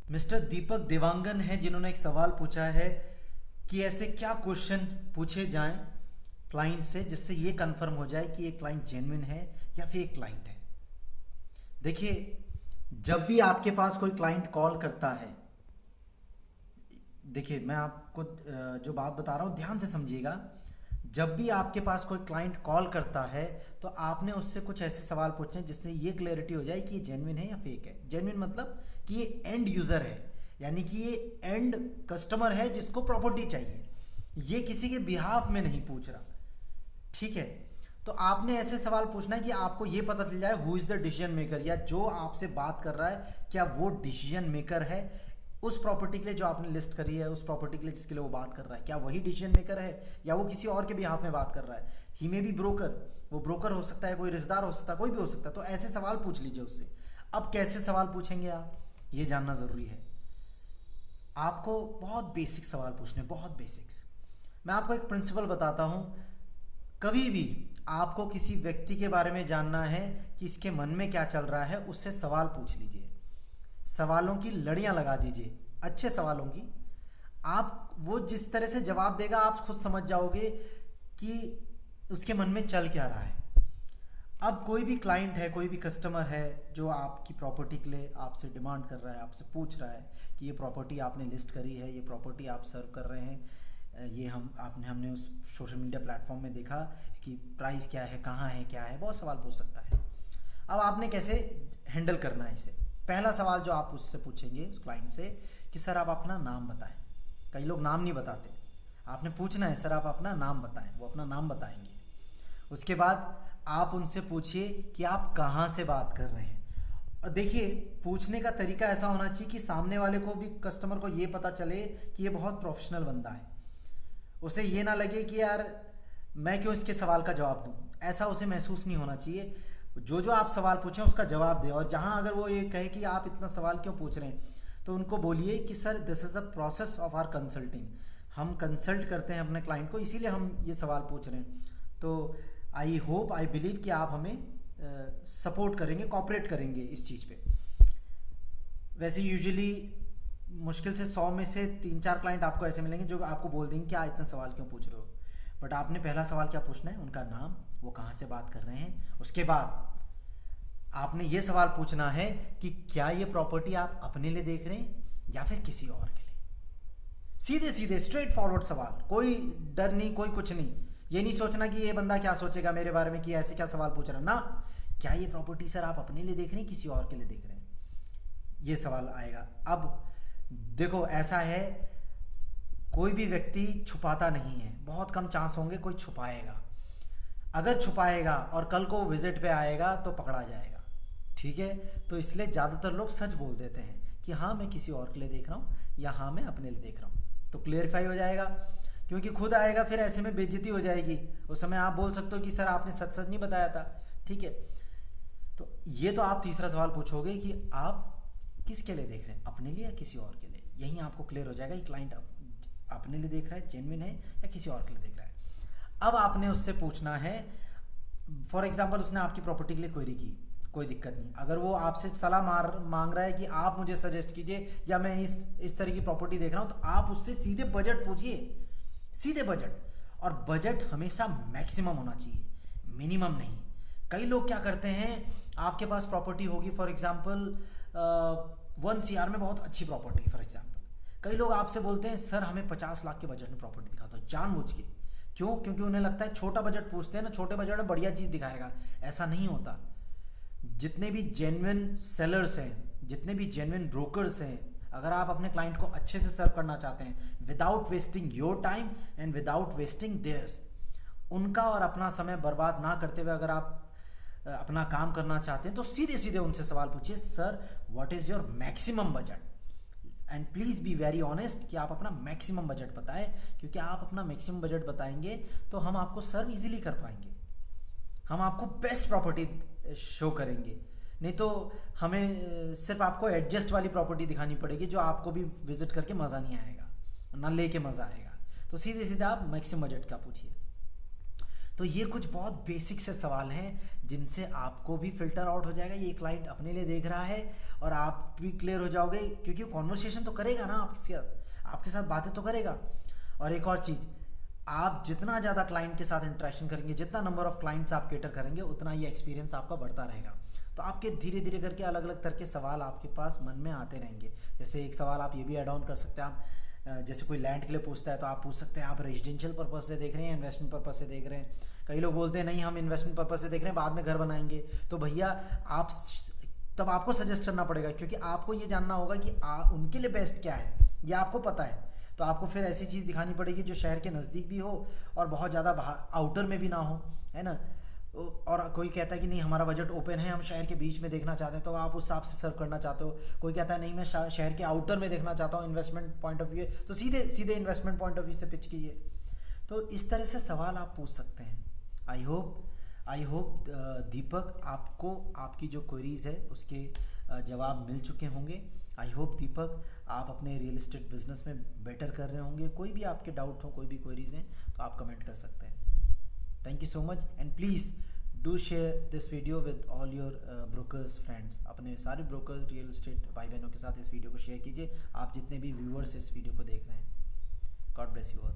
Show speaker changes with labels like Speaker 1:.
Speaker 1: Mister दीपक देवांगन है जिन्होंने एक सवाल पूछा है कि ऐसे क्या क्वेश्चन पूछे जाएं क्लाइंट से जिससे ये कंफर्म हो जाए कि ये क्लाइंट जेन्युइन है या फेक क्लाइंट है। देखिए, जब भी आपके पास कोई क्लाइंट कॉल करता है, देखिए मैं आपको जो बात बता रहा हूँ ध्यान से समझिएगा। जब भी आपके पास कोई क्लाइंट कॉल करता है तो आपने उससे कुछ ऐसे सवाल पूछने जिससे ये क्लैरिटी हो जाए कि ये जेन्युइन है या फेक है। जेन्युइन मतलब कि ये एंड यूजर है, यानी कि ये एंड कस्टमर है जिसको प्रॉपर्टी चाहिए, ये किसी के बिहाफ में नहीं पूछ रहा। ठीक है, तो आपने ऐसे सवाल पूछना है कि आपको ये पता चल जाए who is the decision maker, या जो आपसे बात कर रहा है क्या वो डिसीजन मेकर है उस प्रॉपर्टी के लिए जो आपने लिस्ट करी है, उस प्रॉपर्टी के लिए जिसके लिए वो बात कर रहा है, क्या वही डिसीजन मेकर है या वो किसी और के बिहाफ में बात कर रहा है। ही मे बी ब्रोकर, वो ब्रोकर हो सकता है, कोई रिश्तेदार हो सकता है, कोई भी हो सकता है। तो ऐसे सवाल पूछ लीजिए उससे। अब कैसे सवाल पूछेंगे आप, ये जानना जरूरी है। आपको बहुत बेसिक सवाल पूछने, बहुत बेसिक्स। मैं आपको एक प्रिंसिपल बताता हूं, कभी भी आपको किसी व्यक्ति के बारे में जानना है कि इसके मन में क्या चल रहा है, उससे सवाल पूछ लीजिए। सवालों की लड़ियां लगा दीजिए, अच्छे सवालों की। आप वो जिस तरह से जवाब देगा आप खुद समझ जाओगे कि उसके मन में चल क्या रहा है। अब कोई भी क्लाइंट है, कोई भी कस्टमर है जो आपकी प्रॉपर्टी के लिए आपसे डिमांड कर रहा है, आपसे पूछ रहा है कि ये प्रॉपर्टी आपने लिस्ट करी है, ये प्रॉपर्टी आप सर्व कर रहे हैं, ये हमने उस सोशल मीडिया प्लेटफॉर्म में देखा, इसकी प्राइस क्या है, कहाँ है, क्या है, बहुत सवाल पूछ सकता है। अब आपने कैसे हैंडल करना है इसे। पहला सवाल जो आप उससे पूछेंगे उस क्लाइंट से कि सर आप अपना नाम बताएं। कई लोग नाम नहीं बताते, आपने पूछना है सर आप अपना नाम बताएं, वो अपना नाम बताएंगे। उसके बाद आप उनसे पूछिए कि आप कहाँ से बात कर रहे हैं। और देखिए, पूछने का तरीका ऐसा होना चाहिए कि सामने वाले को भी, कस्टमर को ये पता चले कि ये बहुत प्रोफेशनल बंदा है। उसे ये ना लगे कि यार मैं क्यों इसके सवाल का जवाब दूं, ऐसा उसे महसूस नहीं होना चाहिए। जो जो आप सवाल पूछें उसका जवाब दें। और जहां अगर वो ये कहे कि आप इतना सवाल क्यों पूछ रहे हैं, तो उनको बोलिए कि sir this is a process of our consulting, हम कंसल्ट करते हैं अपने क्लाइंट को, इसीलिए हम ये सवाल पूछ रहे हैं। तो आई होप, आई बिलीव कि आप हमें सपोर्ट करेंगे, कॉपरेट करेंगे इस चीज़ पे। वैसे यूजुअली मुश्किल से 100 में से 3-4 क्लाइंट आपको ऐसे मिलेंगे जो आपको बोल देंगे कि आप इतना सवाल क्यों पूछ रहे हो। बट आपने पहला सवाल क्या पूछना है, उनका नाम, वो कहाँ से बात कर रहे हैं। उसके बाद आपने ये सवाल पूछना है कि क्या ये प्रॉपर्टी आप अपने लिए देख रहे हैं या फिर किसी और के लिए। सीधे सीधे स्ट्रेट फॉरवर्ड सवाल, कोई डर नहीं, कोई कुछ नहीं। ये नहीं सोचना कि ये बंदा क्या सोचेगा मेरे बारे में कि ऐसे क्या सवाल पूछ रहा है ना। क्या ये प्रॉपर्टी सर आप अपने लिए देख रहे हैं, किसी और के लिए देख रहे हैं, ये सवाल आएगा। अब देखो, ऐसा है कोई भी व्यक्ति छुपाता नहीं है, बहुत कम चांस होंगे कोई छुपाएगा। अगर छुपाएगा और कल को विजिट पे आएगा तो पकड़ा जाएगा। ठीक है, तो इसलिए ज़्यादातर लोग सच बोल देते हैं कि हाँ मैं किसी और के लिए देख रहा हूँ या हाँ मैं अपने लिए देख रहा हूँ, तो क्लियरिफाई हो जाएगा। क्योंकि खुद आएगा फिर ऐसे में बेइज्जती हो जाएगी, उस समय आप बोल सकते हो कि सर आपने सच सच नहीं बताया था। ठीक है, तो ये तो आप तीसरा सवाल पूछोगे कि आप किसके लिए देख रहे हैं, अपने लिए या किसी और के लिए। यहीं आपको क्लियर हो जाएगा कि क्लाइंट अपने लिए देख रहा है, जेन्युइन है, या किसी और के लिए देख रहा है। अब आपने उससे पूछना है, फॉर एग्जाम्पल उसने आपकी प्रॉपर्टी के लिए क्वेरी की, कोई दिक्कत नहीं। अगर वो आपसे सलाह मांग रहा है कि आप मुझे सजेस्ट कीजिए या मैं इस तरह की प्रॉपर्टी देख रहा हूं, तो आप उससे सीधे बजट पूछिए, सीधे बजट। और बजट हमेशा मैक्सिमम होना चाहिए, मिनिमम नहीं। कई लोग क्या करते हैं, आपके पास प्रॉपर्टी होगी फॉर एग्जाम्पल 1 CR में, बहुत अच्छी प्रॉपर्टी फॉर एग्जाम्पल, कई लोग आपसे बोलते हैं सर हमें 50 लाख के बजट में प्रॉपर्टी दिखा दो, जानबूझ के। क्यों? क्योंकि उन्हें लगता है छोटा बजट पूछते हैं ना, छोटे बजट में बढ़िया चीज दिखाएगा। ऐसा नहीं होता। जितने भी जेन्युइन सेलर्स हैं, जितने भी जेन्युइन ब्रोकर्स हैं, अगर आप अपने क्लाइंट को अच्छे से सर्व करना चाहते हैं without wasting your time and without wasting theirs, उनका और अपना समय बर्बाद ना करते हुए अगर आप अपना काम करना चाहते हैं, तो सीधे सीधे उनसे सवाल पूछिए, sir what is your maximum budget, and please be very honest कि आप अपना मैक्सिमम बजट बताएं। क्योंकि आप अपना मैक्सिमम बजट बताएंगे तो हम आपको सर्व इजीली कर पाएंगे, हम आपको बेस्ट प्रॉपर्टी शो करेंगे। नहीं तो हमें सिर्फ आपको एडजस्ट वाली प्रॉपर्टी दिखानी पड़ेगी जो आपको भी विजिट करके मज़ा नहीं आएगा, ना लेके मज़ा आएगा। तो सीधे सीधे आप मैक्सिमम बजट का पूछिए। तो ये कुछ बहुत बेसिक से सवाल हैं जिनसे आपको भी फिल्टर आउट हो जाएगा, ये क्लाइंट अपने लिए देख रहा है और आप भी क्लियर हो जाओगे, क्योंकि कॉन्वर्सेशन तो करेगा ना आपके साथ बातें तो करेगा। और एक और चीज़, आप जितना ज़्यादा क्लाइंट के साथ इंटरेक्शन करेंगे, जितना नंबर ऑफ क्लाइंट्स आप केटर करेंगे, उतना ये एक्सपीरियंस आपका बढ़ता रहेगा। तो आपके धीरे धीरे करके अलग अलग तरह के सवाल आपके पास मन में आते रहेंगे। जैसे एक सवाल आप ये भी ऐड ऑन कर सकते हैं, आप जैसे कोई लैंड के लिए पूछता है तो आप पूछ सकते हैं आप रेजिडेंशियल पर्पज से देख रहे हैं, इन्वेस्टमेंट पर्पज से देख रहे हैं। कई लोग बोलते हैं नहीं हम इन्वेस्टमेंट पर्पज से देख रहे हैं, बाद में घर बनाएंगे। तो भैया आप तब आपको सजेस्ट करना पड़ेगा, क्योंकि आपको ये जानना होगा कि उनके लिए बेस्ट क्या है, ये आपको पता है। तो आपको फिर ऐसी चीज़ दिखानी पड़ेगी जो शहर के नज़दीक भी हो और बहुत ज़्यादा आउटर में भी ना हो, है ना। और कोई कहता है कि नहीं हमारा बजट ओपन है, हम शहर के बीच में देखना चाहते हैं, तो आप उस हिसाब से सर्व करना चाहते हो। कोई कहता है नहीं मैं शहर के आउटर में देखना चाहता हूँ, इन्वेस्टमेंट पॉइंट ऑफ व्यू है, तो सीधे सीधे इन्वेस्टमेंट पॉइंट ऑफ व्यू से पिच कीजिए। तो इस तरह से सवाल आप पूछ सकते हैं। आई होप दीपक आपको आपकी जो क्वेरीज है उसके जवाब मिल चुके होंगे। आई होप दीपक आप अपने रियल एस्टेट बिजनेस में बेटर कर रहे होंगे। कोई भी आपके डाउट हो, कोई भी क्वेरीज हैं तो आप कमेंट कर सकते हैं। Thank you so much and please do share this video with all your brokers friends. अपने सारे ब्रोकर रियल एस्टेट भाई बहनों के साथ इस वीडियो को शेयर कीजिए, आप जितने भी व्यूअर्स इस वीडियो को देख रहे हैं। God bless you all.